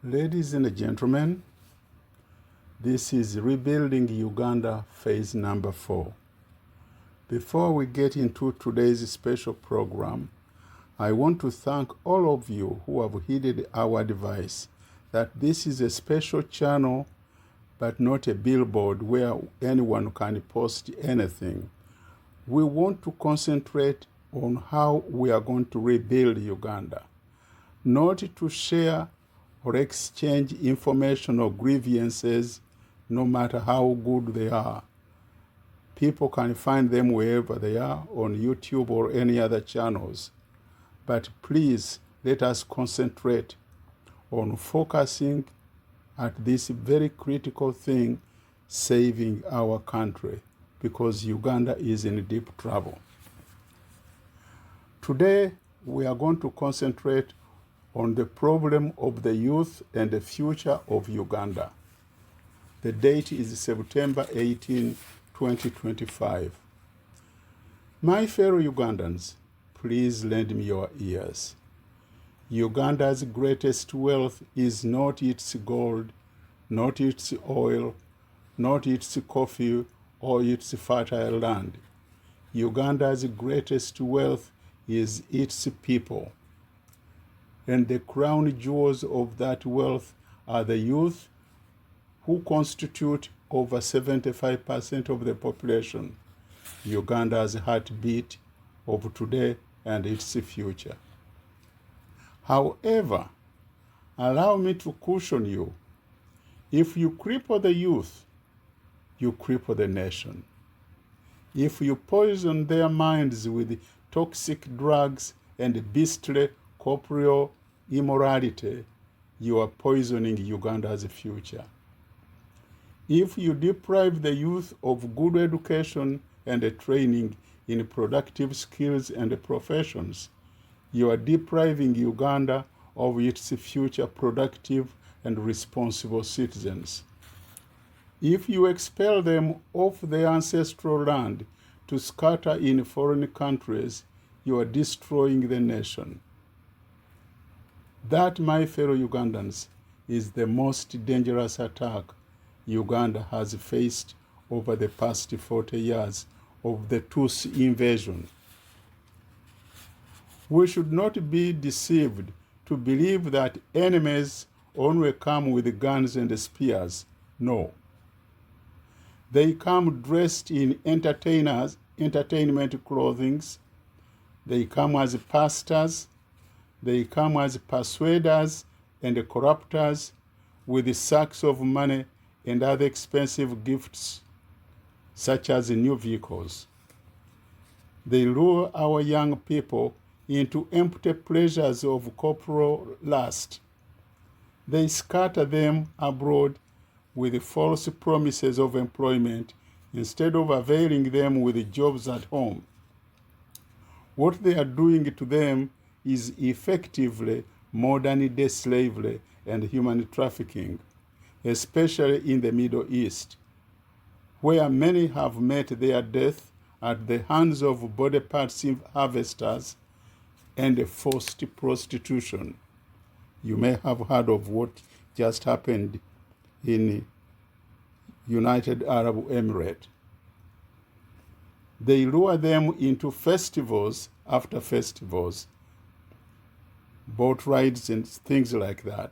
Ladies and gentlemen, this is Rebuilding Uganda phase number 4. Before we get into today's special program, I want to thank all of you who have heeded our advice that this is a special channel but not a billboard where anyone can post anything. We want to concentrate on how we are going to rebuild Uganda, not to share or exchange information or grievances, no matter how good they are. People can find them wherever they are, on YouTube or any other channels. But please, let us concentrate on focusing at this very critical thing, saving our country, because Uganda is in deep trouble. Today, we are going to concentrate on the problem of the youth and the future of Uganda. The date is September 18, 2025. My fellow Ugandans, please lend me your ears. Uganda's greatest wealth is not its gold, not its oil, not its coffee, or its fertile land. Uganda's greatest wealth is its people. And the crown jewels of that wealth are the youth, who constitute over 75% of the population, Uganda's heartbeat of today and its future. However, allow me to caution you, if you cripple the youth, you cripple the nation. If you poison their minds with toxic drugs and beastly corporeal immorality, you are poisoning Uganda's future. If you deprive the youth of good education and training in productive skills and professions, you are depriving Uganda of its future productive and responsible citizens. If you expel them off their ancestral land to scatter in foreign countries, you are destroying the nation. That, my fellow Ugandans, is the most dangerous attack Uganda has faced over the past 40 years of the Tutsi invasion. We should not be deceived to believe that enemies only come with guns and spears. No. They come dressed in entertainment clothing. They come as pastors. They come as persuaders and corruptors with sacks of money and other expensive gifts, such as new vehicles. They lure our young people into empty pleasures of corporal lust. They scatter them abroad with false promises of employment instead of availing them with jobs at home. What they are doing to them is effectively modern-day slavery and human trafficking, especially in the Middle East, where many have met their death at the hands of body parts harvesters and forced prostitution. You may have heard of what just happened in United Arab Emirates. They lure them into festivals after festivals, boat rides and things like that,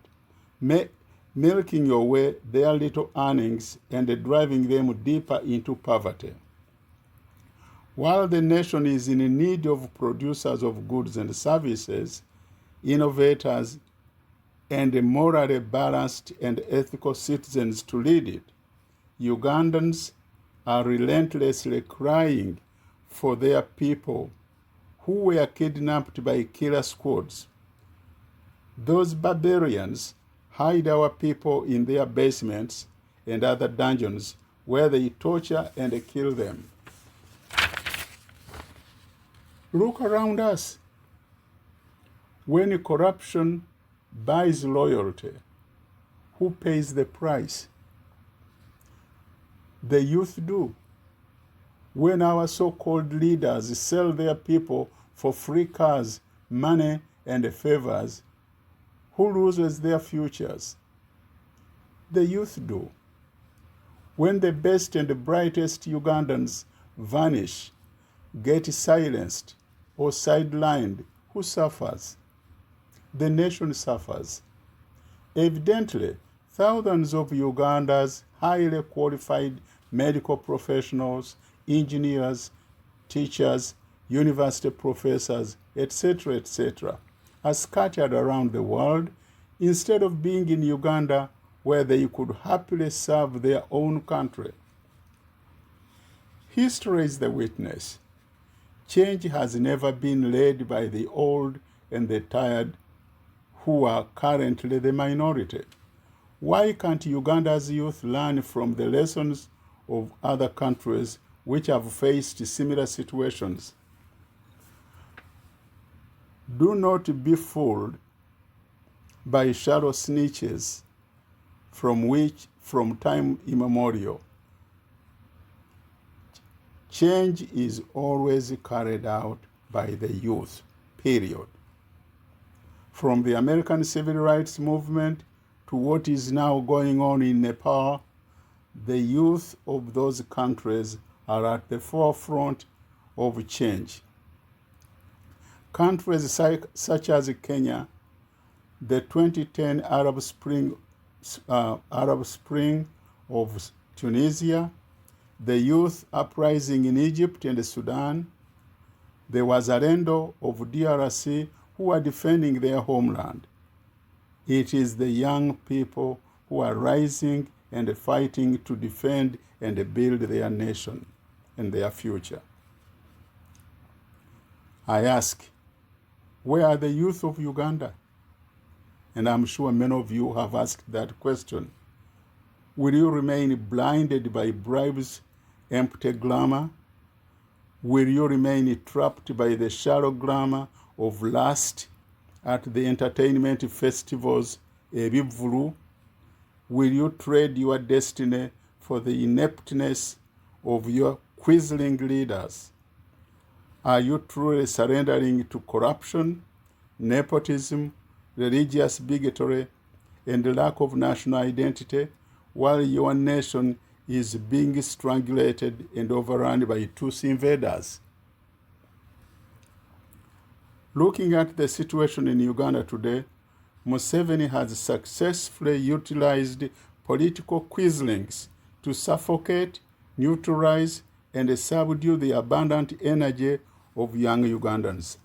milking away their little earnings and driving them deeper into poverty. While the nation is in need of producers of goods and services, innovators, and morally balanced and ethical citizens to lead it, Ugandans are relentlessly crying for their people who were kidnapped by killer squads. Those barbarians hide our people in their basements and other dungeons where they torture and kill them. Look around us. When corruption buys loyalty, who pays the price? The youth do. When our so-called leaders sell their people for free cars, money, and favors, who loses their futures? the youth do? When the best and the brightest Ugandans vanish, get silenced, or sidelined, who suffers? The nation suffers. Evidently, thousands of Uganda's highly qualified medical professionals, engineers, teachers, university professors, etc., are scattered around the world instead of being in Uganda where they could happily serve their own country. History is the witness. Change has never been led by the old and the tired, who are currently the minority. Why can't Uganda's youth learn from the lessons of other countries which have faced similar situations? Do not be fooled by shallow snitches from time immemorial. Change is always carried out by the youth, period. From the American Civil Rights Movement to what is now going on in Nepal, the youth of those countries are at the forefront of change. Countries such as Kenya, the 2010 Arab Spring of Tunisia, the youth uprising in Egypt and Sudan, the Wazalendo of DRC who are defending their homeland. It is the young people who are rising and fighting to defend and build their nation and their future. I ask, where are the youth of Uganda? And I'm sure many of you have asked that question. Will you remain blinded by bribes, empty glamour? Will you remain trapped by the shallow glamour of lust at the entertainment festivals, ebivulu? Will you trade your destiny for the ineptness of your quisling leaders? Are you truly surrendering to corruption, nepotism, religious bigotry, and lack of national identity, while your nation is being strangulated and overrun by Tutsi invaders? Looking at the situation in Uganda today, Museveni has successfully utilized political quislings to suffocate, neutralize, and subdue the abundant energy of young Ugandans.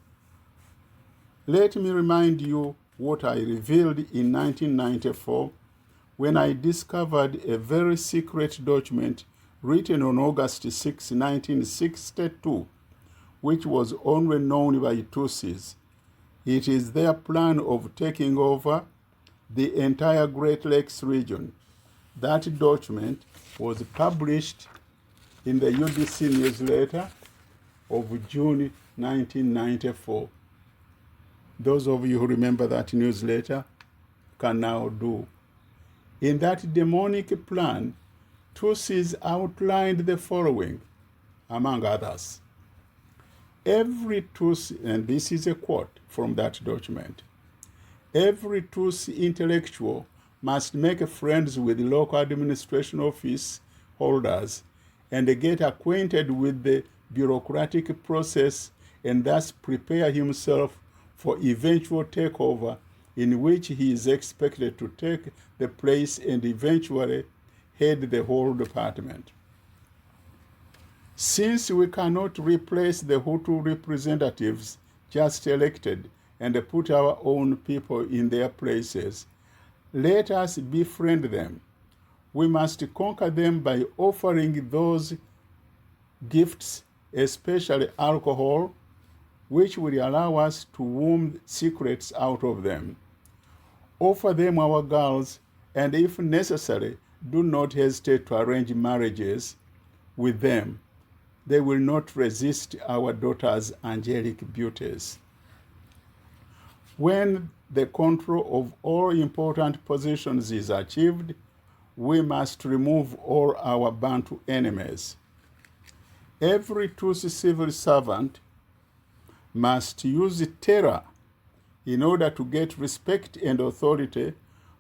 Let me remind you what I revealed in 1994 when I discovered a very secret document written on August 6, 1962, which was only known by Tutsis. It is their plan of taking over the entire Great Lakes region. That document was published in the UDC newsletter of June 1994. Those of you who remember that newsletter can now do. In that demonic plan, Tutsis outlined the following, among others. Every Tutsi, and this is a quote from that document, every Tutsi intellectual must make friends with local administration office holders and get acquainted with the bureaucratic process and thus prepare himself for eventual takeover, in which he is expected to take the place and eventually head the whole department. Since we cannot replace the Hutu representatives just elected and put our own people in their places, let us befriend them. We must conquer them by offering those gifts, especially alcohol, which will allow us to womb secrets out of them. Offer them our girls, and if necessary, do not hesitate to arrange marriages with them. They will not resist our daughters' angelic beauties. When the control of all important positions is achieved, we must remove all our Bantu enemies. Every Tutsi civil servant must use terror in order to get respect and authority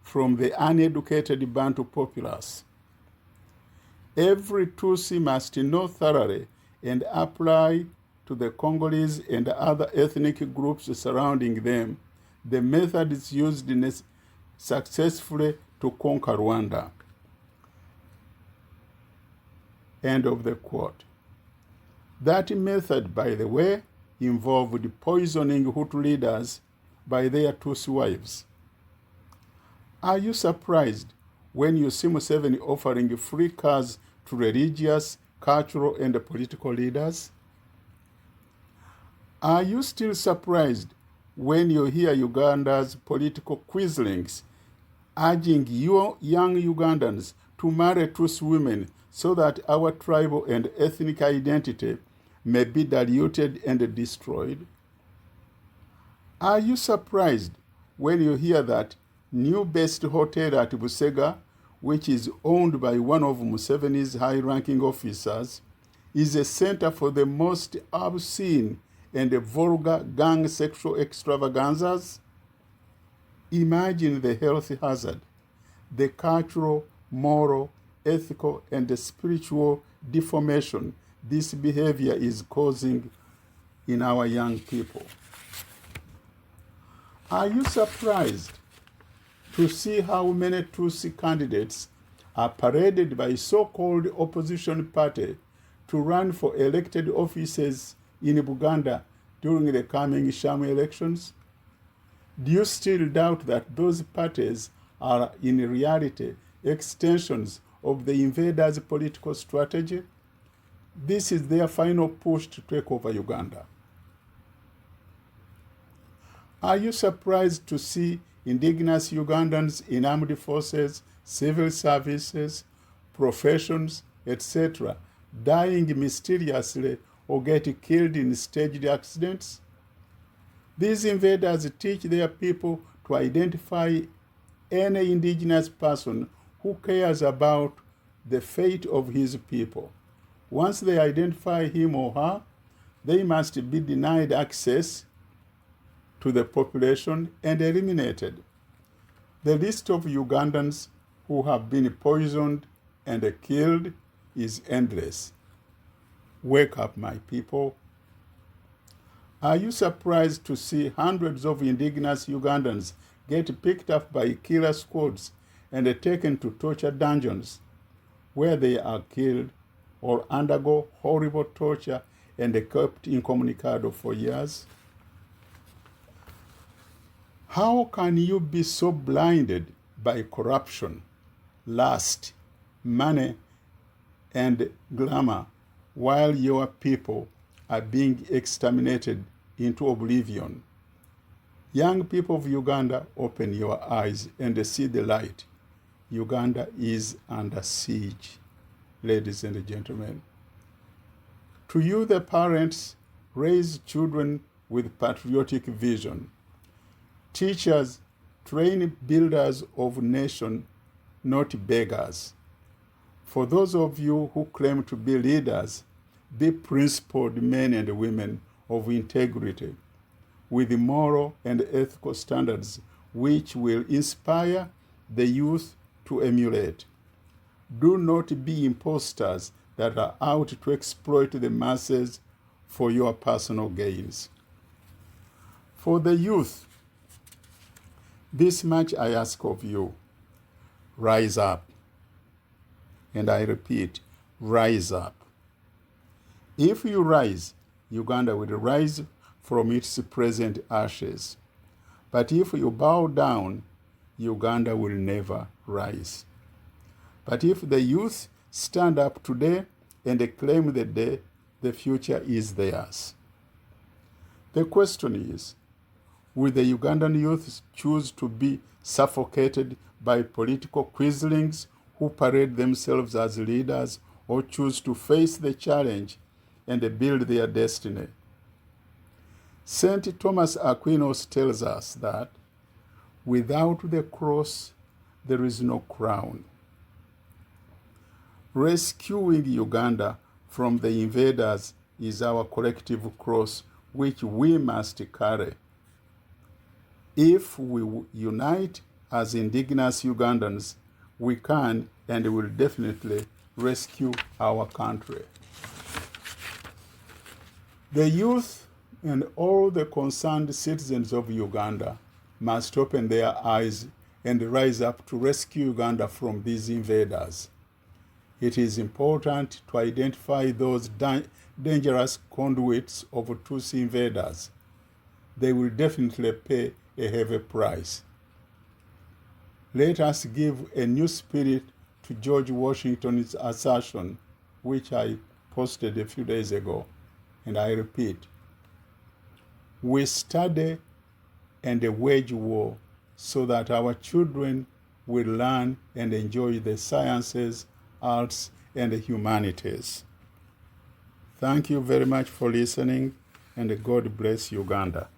from the uneducated Bantu populace. Every Tutsi must know thoroughly and apply to the Congolese and other ethnic groups surrounding them the methods used successfully to conquer Rwanda. End of the quote. That method, by the way, involved poisoning Hutu leaders by their Tutsi wives. Are you surprised when you see Museveni offering free cars to religious, cultural, and political leaders? Are you still surprised when you hear Uganda's political quislings urging young Ugandans to marry Tutsi women so that our tribal and ethnic identity may be diluted and destroyed? Are you surprised when you hear that new best hotel at Busega, which is owned by one of Museveni's high-ranking officers, is a center for the most obscene and vulgar gang sexual extravaganzas? Imagine the health hazard, the cultural, moral, ethical, and spiritual deformation this behavior is causing in our young people. Are you surprised to see how many Tutsi candidates are paraded by so-called opposition party to run for elected offices in Uganda during the coming sham elections? Do you still doubt that those parties are in reality extensions of the invaders' political strategy? This is their final push to take over Uganda. Are you surprised to see indigenous Ugandans in armed forces, civil services, professions, etc., dying mysteriously or get killed in staged accidents? These invaders teach their people to identify any indigenous person who cares about the fate of his people. Once they identify him or her, they must be denied access to the population and eliminated. The list of Ugandans who have been poisoned and killed is endless. Wake up, my people. Are you surprised to see hundreds of indigenous Ugandans get picked up by killer squads and taken to torture dungeons where they are killed or undergo horrible torture and kept incommunicado for years? How can you be so blinded by corruption, lust, money, and glamour while your people are being exterminated into oblivion? Young people of Uganda, open your eyes and see the light. Uganda is under siege, ladies and gentlemen. To you, the parents, raise children with patriotic vision. Teachers, train builders of nation, not beggars. For those of you who claim to be leaders, be principled men and women of integrity, with moral and ethical standards which will inspire the youth to emulate. Do not be imposters that are out to exploit the masses for your personal gains. For the youth, this much I ask of you: rise up. And I repeat, rise up. If you rise, Uganda will rise from its present ashes. But if you bow down, Uganda will never rise. But if the youth stand up today and claim the day, the future is theirs. The question is, will the Ugandan youth choose to be suffocated by political quislings who parade themselves as leaders, or choose to face the challenge and build their destiny? St. Thomas Aquinas tells us that without the cross, there is no crown. Rescuing Uganda from the invaders is our collective cross, which we must carry. If we unite as indigenous Ugandans, we can and will definitely rescue our country. The youth and all the concerned citizens of Uganda must open their eyes and rise up to rescue Uganda from these invaders. It is important to identify those dangerous conduits of Tutsi invaders. They will definitely pay a heavy price. Let us give a new spirit to George Washington's assertion, which I posted a few days ago, and I repeat. We study and wage war so that our children will learn and enjoy the sciences, arts, and the humanities. Thank you very much for listening, and God bless Uganda.